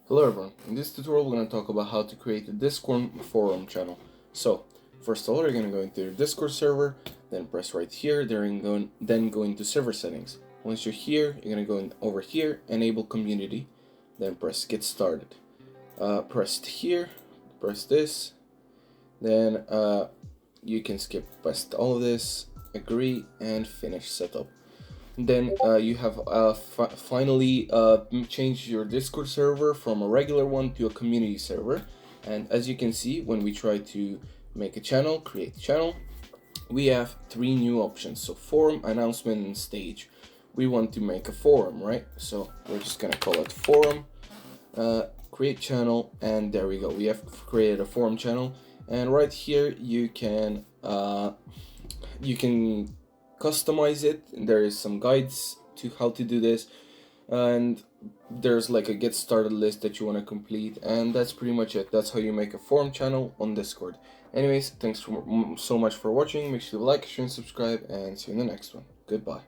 Hello everyone, in this tutorial we're going to talk about how to create a Discord forum channel. So, first of all, you're going to go into your Discord server, then press right here, then go into server settings. Once you're here, you're going to go over here, enable community, then press get started. Press here, press this, then you can skip past all of this, agree, and finish setup. Then you have finally changed your Discord server from a regular one to a community server. And as you can see, when we try to make a channel, create a channel, we have three new options. So forum, announcement, and stage. We want to make a forum, right? So we're just gonna call it forum, create channel, and there we go. We have created a forum channel, and right here you can customize it. There is some guides to how to do this, and there's like a get started list that you want to complete, and that's pretty much it. That's how you make a forum channel on Discord. Anyways, thanks so much for watching. Make sure to like, share, and subscribe, and see you in the next one. Goodbye.